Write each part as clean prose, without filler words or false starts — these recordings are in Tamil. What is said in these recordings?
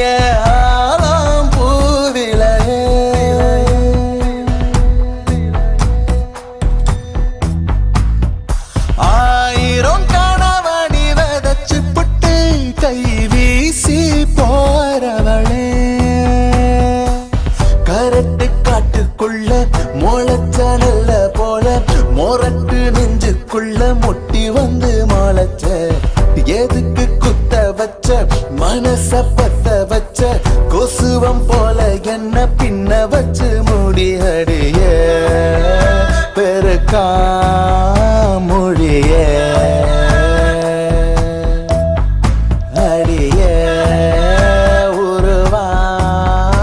ஏலம் பூவிலையே ஆயிரம் கணவனி வதச்சு புட்டு கை வீசி போறவளே கரட்டு காட்டுக்குள்ள முளைச்ச நல்ல போல மொரட்டு நெஞ்சுக்குள்ள முட்டி வந்து முளைச்ச எதுக்கு குத்த வச்ச மனச பத்த வச்ச கொசுவம் போல என்ன பின்ன வச்சு முடியடிய பெருக்கா மொழிய அடிய உருவாஞ்சுருக்கே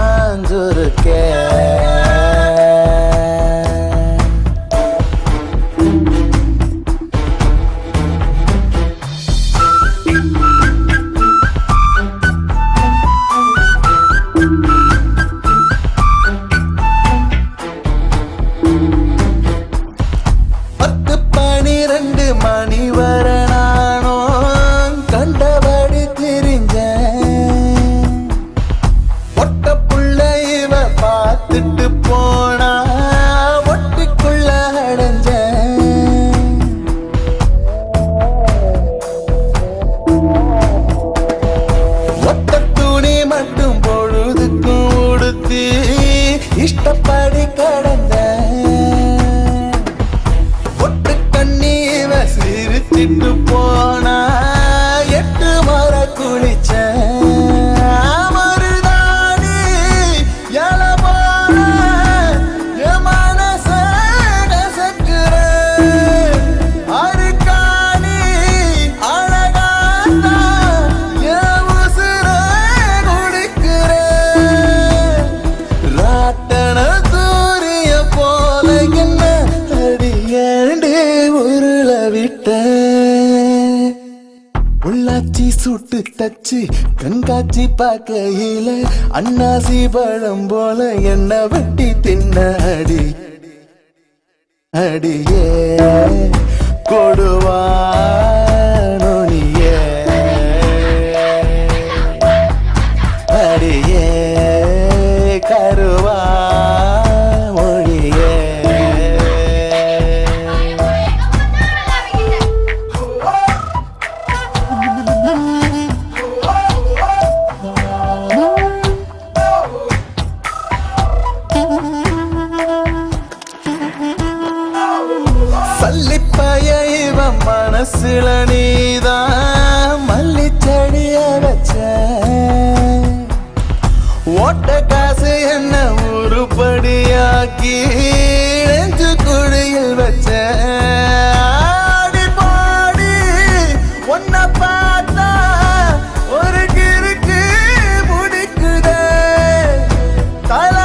மணி வர நானும் கண்டபடி திரிஞ்ச ஒட்ட புள்ள இவ பார்த்துட்டு போனா ஒட்டிக்குள்ள அடைஞ்ச ஒட்ட துணி மட்டும் பொழுதுக்கும் உடுத்தி இஷ்டப்படி கடந்த சிரிச்சிட்டு போனா 8 முறை குளிச்ச மருதாணி எல போல என் மனச கசக்குற அருக்காணி அழகாத்தா என் உசுர குடிக்கிற ராட்டன சூரிய போல என்ன அடியேண்டி உருள விட்ட உள்ளாச்சி சுட்டு தச்சு கண்காட்சி பார்க்கையில அண்ணாசி பழம் போல என்ன வெட்டி தின்ன அடி அடியே கொடுவா நொனியே அடியே கருவா மொழியே சல்லிப்பைய இவன் மனசுல நீதான் மல்லிச்செடிய வச்ச ஓட்ட காசு என்ன உருப்படியாக்கி நெஞ்சு குழியில் வச்ச ஆடி பாடி ஒன்ன பார்த்தா ஒரு கிறுக்கு முடிக்குதே தலை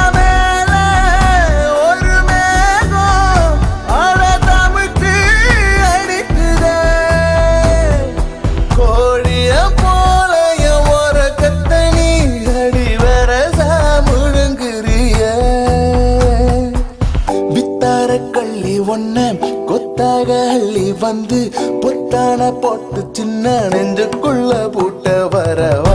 கள்ளி ஒன்ன கொத்தாக அள்ளி வந்து பொத்தான போட்டு சின்ன நெஞ்சுக்குள்ள பூட்ட வரவா